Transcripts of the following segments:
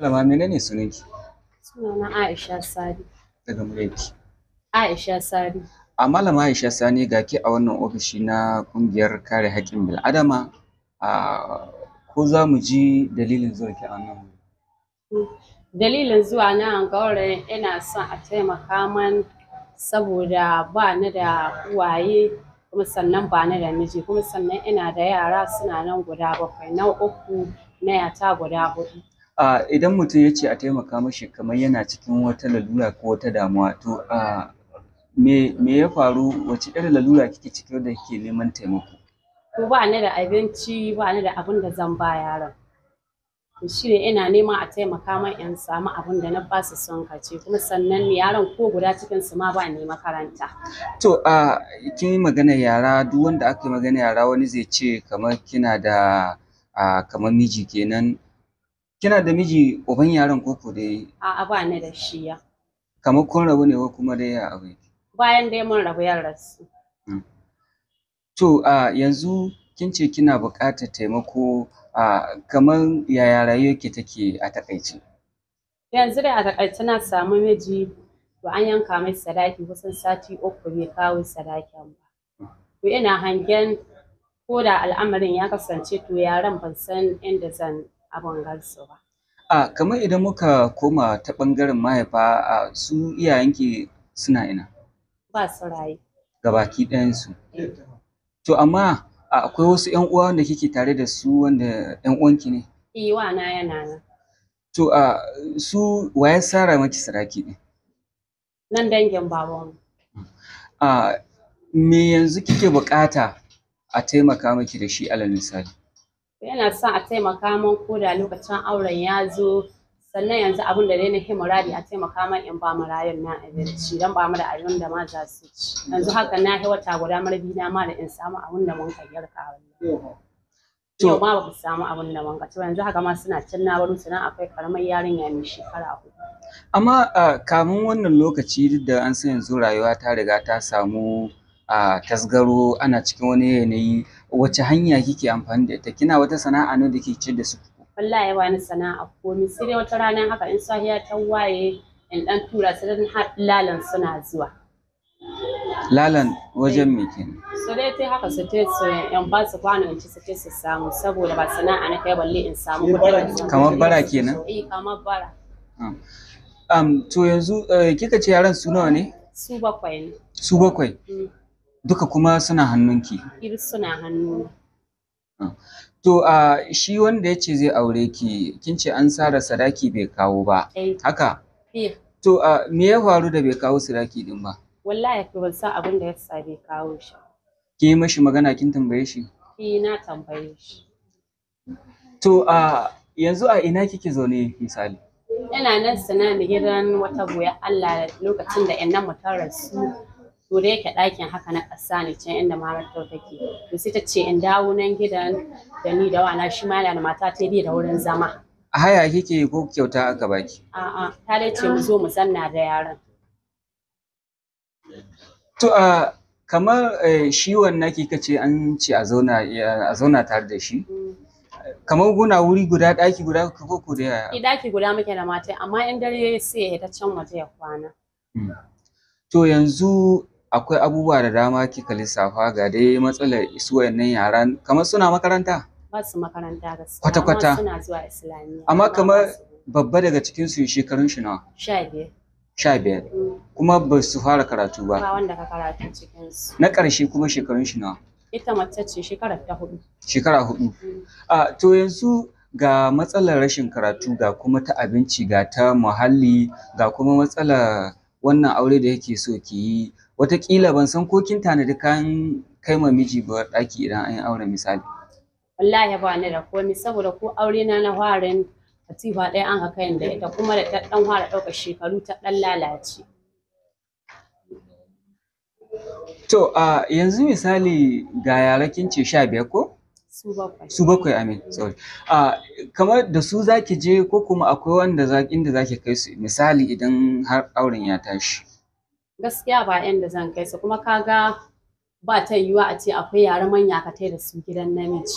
Malama menene sunanki? Sunana Aisha Sadi. Daga muryarki. Aisha Sadi. A Malama Aisha Sani ga ki a wannan ofishi na ƙungiyar kare haƙƙin bil'adama. Ko za mu ji dalilin zuwanki a wannan wuri? Dalilin zuwa na wurin ina son a taimaka man saboda ba ni da uwaye kuma sannan ba ni da miji kuma sannan ina da yara suna nan guda 7 na uku na yata guda 4. Idan mutum ya ce a taimaka mashi kamar yana cikin wata lalura ko wata damuwa to me ya faru, wace irin lalura kike ciki wadda kike neman taimako? Ko ba ni da abinci ba ni da abin da zan ba yaran. To shi ne ina neman a taimaka man in samu abin da na ba su son kaci kuma sannan yaran ko guda cikin su ma ba ni makaranta. To kin yi magana yara, duk wanda aka yi magana yara wani zai ce kamar kina da kamar miji kenan. Kina da miji uban yaran koko dai? A'a ba ni da shi ya. Kamar kun rabu ne ko kuma dai ya abu? Bayan dai mun rabu ya rasu. To yanzu kin ce kina buƙatar taimako, kamar yaya rayuwarki take a taƙaice? Yanzu dai a taƙaice na samu miji to an yanka mai sadaki kusan sati 3 bai kawo sadakin ba. To ina hangen ko da al'amarin ya kasance to yaran ban san inda zan abin gansu ba. Kamar idan muka koma ta ɓangaren mahaifa, su iyayenki suna ina? Ba su raye. Gabaki ɗayansu. To amma akwai wasu 'yan uwa wanda kike tare da su wanda 'yan uwanki ne? Wana yana nan. To su wa ya sara maki sadaki ɗin? Nan dangin babanmu. Me yanzu kike buƙata a taimaka maki da shi alal misali? Yana son a taimaka min ko da lokacin auren ya zo, sannan yanzu abin da dai na yi muradi a taimaka min in ba marayun na abinci don ba mu da abin da ma za su ci. Yanzu haka na yi wata guda marbi na ma da in samu abin da mun ka girka wannan. Yau ma ba ku samu abin da mun ka ci yanzu haka ma suna can na baro su nan akwai karamar yarinya mai shekara 4. Amma kamun wannan lokaci duk da an san yanzu rayuwa ta riga ta samu tasgaro, ana cikin wani yanayi, wace hanya kike amfani da ita? Kina wata sana'a ne da ke ciyar da su? Wallahi ba ni sana'a komai sai dai wata rana haka in safiya ta waye in dan tura su dan lalan suna zuwa. Lalan wajen me kenan? So dai sai haka su te su in ba su kwano in ci su te su samu saboda ba sana'a na kai balle in samu kuɗi. Kamar bara kenan? Kamar bara. To yanzu kika ce yaran su nawa ne? Su 7 ne. Su 7? Duka kuma suna hannunki? Suna hannuna. To shi wanda ya ce zai aure ki, kin ce an sara sadaki bai kawo ba, haka? To me ya faru da bai kawo sadaki din ba? Wallahi ban san abin da ya sa bai kawo shi. Kin yi mashi magana kin tambaye shi? Na tambaye shi. To yanzu a ina kike zaune misali? Ina nan sanani gidan wata goya Allah lokacin da ƴan nan mu ta rasu. To da yake ɗakin haka na ƙasa ne can inda mamatar take. To sai ta ce in dawo nan gidan da ni da wana shi ma yana da mata ta bi da wurin zama. A haya kike ko kyauta aka baki? A'a, ta dai ce mu zo mu zanna da yaran. To kamar shi wannan kika ce an ce a zauna tare da shi? Kamar guna wuri guda ɗaki guda ko da yaya? Ɗaki guda muke da mata amma in dare sai ya ta can waje ya kwana. To yanzu akwai abubuwa da dama kika lissafa, ga dai matsalar su wayannan yaran kamar suna makaranta? Ba su makaranta gaskiya. Kwata-kwata? Suna zuwa Islamiyya. Amma kamar babba daga cikin su shekarun shi nawa? 15. 15. Kuma ba su fara karatu ba? Ba wanda ka karatu cikin su. Na ƙarshe kuma shekarun shi nawa? Ita mace ce shekarar ta 4. Shekara 4. To yanzu ga matsalar rashin karatu, ga kuma ta abinci, ga ta muhalli, ga kuma matsalar wannan aure da yake so ki yi. Wataƙila ban san ko kin tanadi kayan kai ma miji ba ɗaki idan an yi auren misali. Wallahi ba ni da komai saboda ko aure na farin katifa ɗaya an haka da ita kuma da ta ɗan fara ɗaukar shekaru ta ɗan lalace. To yanzu misali ga yara kin ce 15 ko? Su 7. Su 7 amin, sorry. Kamar da su zaki je ko kuma akwai wanda inda zaki kai su misali idan har auren ya tashi? Gaskiya ba inda zan kai su kuma kaga ba ta yiwuwa a ce akwai yara manya ka tai da su gidan namiji.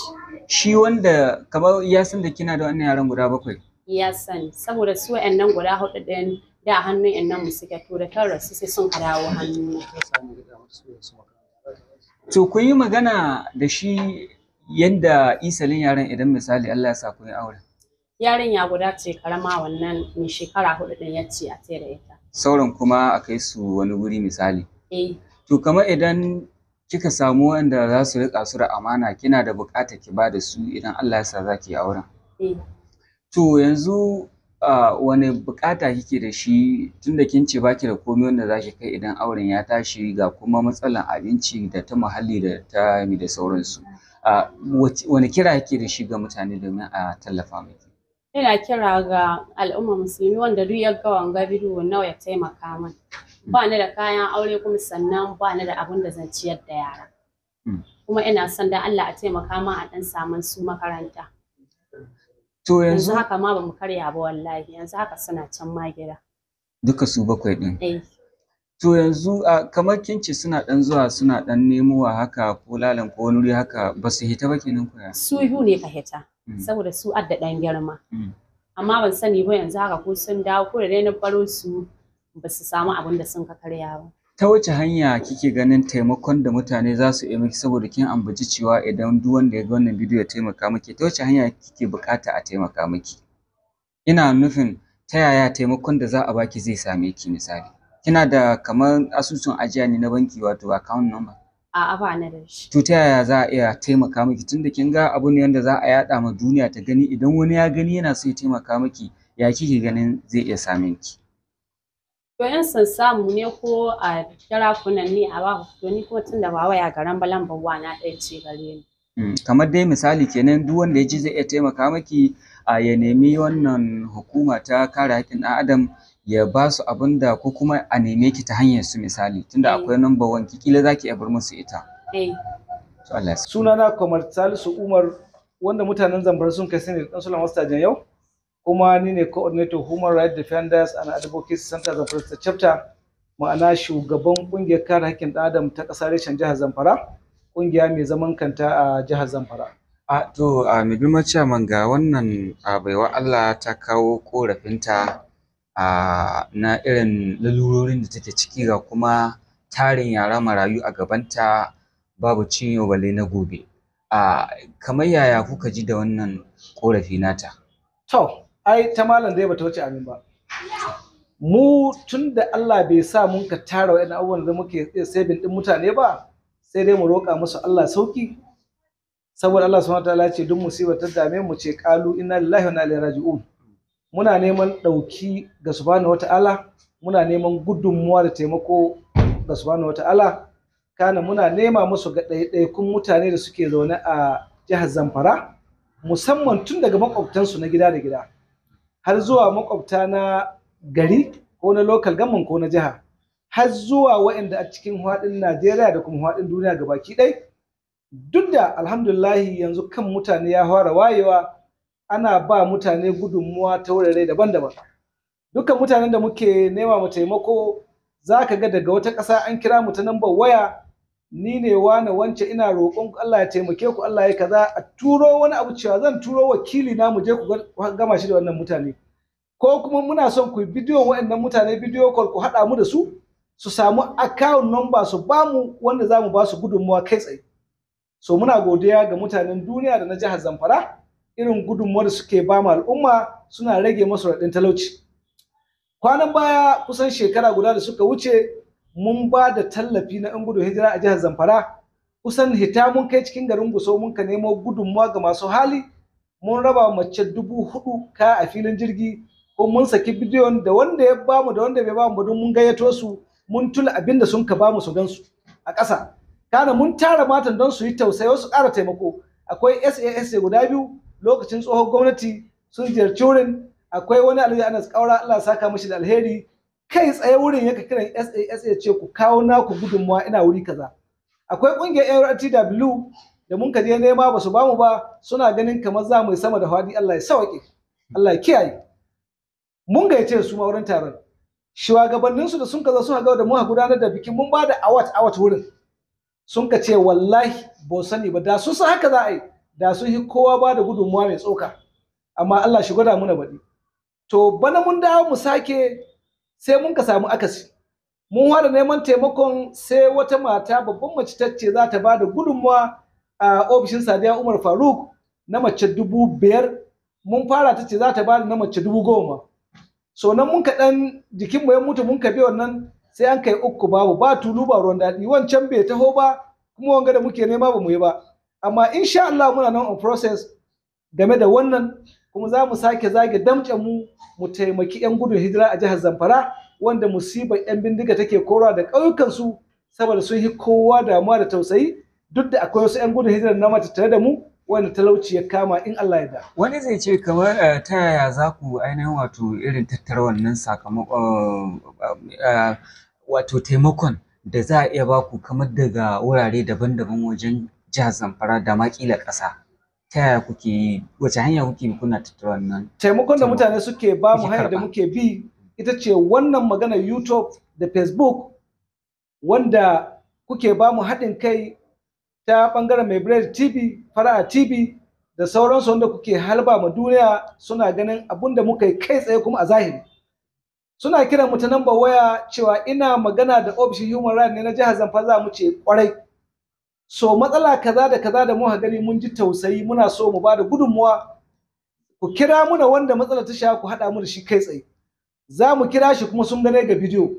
Shi wanda kamar ya san da kina da wannan yaran guda 7? ya sani saboda su wa'annan guda hudu din da hannun innan mu suke to da kan rasu sai sun dawo hannu. To kun yi magana da shi yadda isalin yaran idan misali Allah ya sa kun yi aure. Yarinya guda ce karama wannan mai shekara 4 din yace a tsaye da ita. Sauran kuma a kai su wani guri misali. Eh. To kamar idan kika samu wanda za su riƙa su da amana kina da buƙatar ki ba da su idan Allah ya sa za ki yi auren. Eh. To yanzu wani buƙata kike da shi tunda kin ce baki da komai wanda za ki kai idan auren ya tashi ga kuma matsalar abinci da ta muhalli da ta da sauransu. Wani kira kike da shi ga mutane domin a tallafa miki? Ina kira ga al'ummar musulmi wanda duk ya ga wanga bidiyo nawa ya taimaka min. Ba ni da kayan aure kuma sannan ba ni da abin da zan ciyar da yara. Kuma ina son da Allah a taimaka min a ɗan samun su makaranta. To yanzu haka ma bamu karya ba wallahi yanzu haka suna can ma gida. Duka su 7 ɗin. Eh. To yanzu kamar kin ce suna ɗan zuwa suna ɗan nemowa haka ko lalan ko wani wuri haka ba su hita ba kenan koya? Su biyu ne ka hita saboda su adda ɗan girma. Amma ban sani ba yanzu haka ko sun dawo ko da dai na baro su ba su samu abin da sun ka karya ba. Ta wace hanya kike ganin taimakon da mutane za su yi miki saboda kin ambaci cewa idan duk wanda ya ga wannan bidiyo ya taimaka miki ta wace hanya kike buƙata a taimaka miki? Ina nufin ta yaya taimakon da za a baki zai same ki misali? Kina da kamar asusun ajiya ne na banki wato account number? A'a ba ni da shi. To ta yaya za a iya taimaka miki tunda kin ga abu ne wanda za a yaɗa ma duniya ta gani idan wani ya gani yana so ya taimaka miki ya kike ganin zai iya same ki? To in san samu ne ko a kira kunan ne a ba to ni ko tunda ba waya garan ba lambar wa na ɗaya ce gare ni. Kamar dai misali kenan duk wanda ya ji zai iya taimaka maki ya nemi wannan hukuma ta kare haƙƙin ɗan adam ya ba su abin da ko kuma a neme ki ta hanyar su misali tunda akwai number 1 kila za ki iya bar musu ita. To Allah ya sa. Sunana Kwamar Salisu Umar wanda mutanen Zamfara sun kai sani da ɗan Sulaiman Wastajen yau kuma ni ne coordinator Human Rights Defenders and Advocacy Center Zamfara State Chapter ma'ana shugaban ƙungiyar kare haƙƙin ɗan adam ta ƙasar reshen jihar Zamfara ƙungiya mai zaman kanta a jihar Zamfara. To mai girma chairman ga wannan baiwa Allah ta kawo ƙorafinta na irin lalurorin da take ciki ga kuma tarin yara marayu a gabanta babu cinyo balle na gobe. Kamar yaya kuka ji da wannan ƙorafi nata? To, ai ta malam dai bata wuce amin ba. Mu tun da Allah bai sa mun ka tara wa'annan abubuwan da muke iya saving ɗin mutane ba, sai dai mu roƙa musu Allah sauki. Saboda Allah subhanahu wataala ce duk musibar ta dame mu ce qalu inna lillahi wa inna ilaihi raji'un. Muna neman ɗauki ga subhanahu wataala, muna neman gudunmuwa da taimako ga subhanahu wataala. Kana muna nema musu ga ɗaiɗaikun mutane da suke zaune a jihar Zamfara, musamman tun daga makwabtansu na gida da gida har zuwa makwabta na gari ko na local government ko na jiha har zuwa waɗanda a cikin haɗin Najeriya da kuma haɗin duniya gabaki ɗaya. Duk da alhamdulillahi yanzu kan mutane ya fara wayewa ana ba mutane gudunmuwa ta wurare daban-daban. Dukkan mutanen da muke nema mu taimako za ka ga daga wata ƙasa an kira mu ta nambar waya, ni ne wane wance ina roƙon Allah ya taimake ku Allah ya kaza, a turo wani abu cewa zan turo wakili na mu je ku gama shi da wannan mutane. Ko kuma muna son ku yi bidiyon waɗannan mutane bidiyo call ku haɗa mu da su samu account number su ba mu wanda za mu ba su gudunmuwa kai tsaye. So muna godiya ga mutanen duniya da na jihar Zamfara irin gudunmuwar da suke ba mu al'umma suna rage masu raɗin talauci. Kwanan baya kusan shekara guda da suka wuce mun ba da tallafi na 'yan gudun hijira a jihar Zamfara, kusan hita mun kai cikin garin Gusau mun ka nemo gudunmuwa ga masu hali, mun raba mace 4,000 kaya a filin jirgi, ko mun saki bidiyon da wanda ya bamu da wanda bai bamu ba don mun gayyato su mun tula abin da sun ka bamu su gansu a ƙasa. Kana mun tara matan don su yi tausayi su ƙara taimako. Akwai SASA guda 2 lokacin tsohon gwamnati sun ziyarci wurin, akwai wani Alhaji Anas Kaura Allah saka mishi da alheri kai tsaye wurin yake kiran SASA ce ku kawo naku gudunmuwa ina wuri kaza. Akwai ƙungiyar ARTW da mun ka je nema ba su bamu ba suna ganin kamar za mu yi sama da hadi, Allah ya sauke, Allah ya kiyaye. Mun gayyace su ma wurin taron. Shugabanninsu da sun ka zo sun ga da mu gudanar da bikin mun ba da awat wurin. Sun ka ce wallahi ba sani ba da su san haka za a yi da sun yi kowa ba da gudunmuwa mai tsoka, amma Allah shi gwada muna baɗi. To bana mun dawo mu sake sai mun ka samu akasi. Mun fara neman taimakon sai wata mata babban mace ta ce za ta ba da gudunmawa a ofishin Sadiya Umar Faruk na mace 5,000. Mun fara ta ce za ta ba da na mace 10,000. So nan mun kaɗan jikinmu ya mutu mun kabe wannan sai an kai 3 babu ba tulu ba ruwan daɗi wancan bai taho ba kuma wanga da muke nema ba mu yi ba. Amma insha Allah muna nan on process game da wannan kuma za mu sake zage damce mu taimaki 'yan gudun hijira a jihar Zamfara wanda musibar 'yan bindiga take kora da ƙauyukansu saboda sun yi kowa damuwa da tausayi duk da akwai wasu 'yan gudun hijira na mata tare da mu wanda talauci ya kama in Allah ya da. Wani zai ce kamar ta yaya za ku ainihin wato irin tattara wannan sakamakon wato taimakon da za a iya baku kamar daga wurare daban-daban wajen jihar Zamfara da ma ƙila ƙasa. Ta yaya kuke yi wace hanya kuke bi kuna tattara wannan taimakon da mutane suke ba mu hanyar da muke bi ita ce wannan magana YouTube da Facebook wanda kuke ba mu haɗin kai ta ɓangaren Mai Bread TV, Fara'a TV da sauransu wanda kuke halba ma duniya suna ganin abun da muka yi kai tsaye kuma a zahiri. Suna kiran mu ta number waya cewa ina magana da ofishin Human Rights ne na jihar Zamfara za mu ce kwarai. So matsala kaza da kaza da muka gani mun ji tausayi muna so mu bada gudunmuwa ku kira muna wanda matsala ta sha ku haɗa mu da shi kai tsaye. Za mu kira shi kuma sun gane ga bidiyo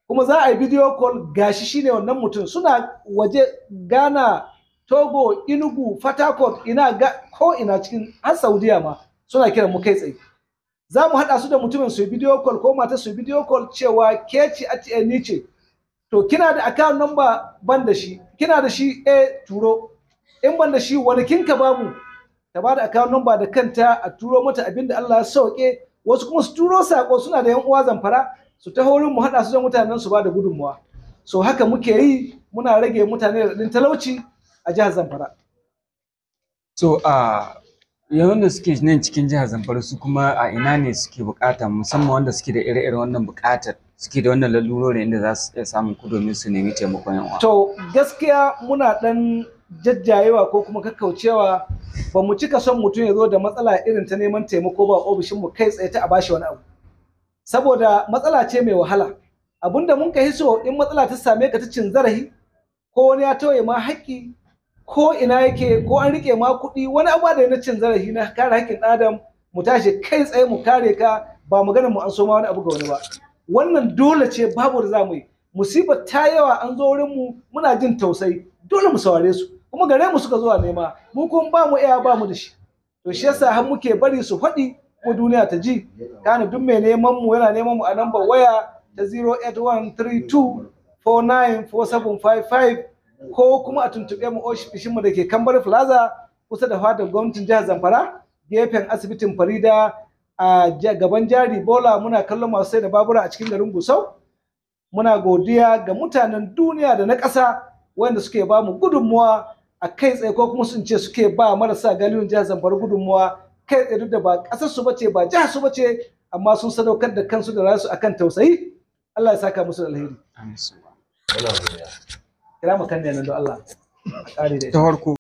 kuma za a yi bidiyo call gashi shine wannan mutum suna waje Ghana, Togo, Enugu, Fatakot ina ko ina cikin har Saudiya ma suna kiran mu kai tsaye. Za mu haɗa su da mutumin su yi bidiyo call ko mata su yi bidiyo call cewa ke ci a ni ce. To kina da account number ban da shi, kina da shi turo. In ban da shi wani kinka bamu ta ba da account number da kanta a turo mata abinda Allah ya sauke. Wasu kuma su turo sako suna da yan uwa Zamfara su ta wurin mu haɗa su da mutanen su ba da gudunmuwa. So haka muke yi muna rage mutane da talauci a jihar Zamfara. So yawan da suke nan cikin jihar Zamfara su kuma a ina ne suke bukata musamman wanda suke da ire-iren wannan bukatar suke da wannan lalurori inda za su iya samun ku domin su nemi taimakon yan uwa. To gaskiya muna dan jajjayewa ko kuma kakkaucewa ba mu cika son mutum ya zo da matsala irin ta neman taimako ba ofishin mu kai tsaye ta a bashi wani abu. Saboda matsala ce mai wahala. Abinda mun ka hiso in matsala ta same ka ta cin zarafi ko wani ya tauye ma haƙƙi ko ina yake ko an rike ma kuɗi wani abu da na cin zarafi na kare haƙƙin adam mu tashi kai tsaye mu kare ka ba magana mu an so ma wani abu ga wani ba. Wannan dole ce babu da za mu yi. Musibar ta yawa an zo wurin mu muna jin tausayi dole mu saurare su kuma gare mu suka zuwa nema mu kuma ba mu iya ba mu da shi. To shi yasa har muke bari su faɗi ko duniya ta ji kana duk mai neman mu yana neman mu a number waya ta 08132494755 ko kuma a tuntuɓe mu ofishin mu da ke Kambar Plaza kusa da fadar gwamnatin jihar Zamfara gefen asibitin Farida a gaban jari Bola muna kallon masu sai da babura a cikin garin Gusau. Muna godiya ga mutanen duniya da na ƙasa wanda suke ba mu gudunmuwa a kai tsaye ko kuma sun ce suke ba marasa galiyun jihar Zamfara gudunmuwa kai tsaye duk da ba ƙasar su bace ba jihar su bace amma sun sadaukar da kansu da rasu akan tausayi. Allah ya saka musu alheri. Amin. Kira mu kan ne nan don Allah. Ta farko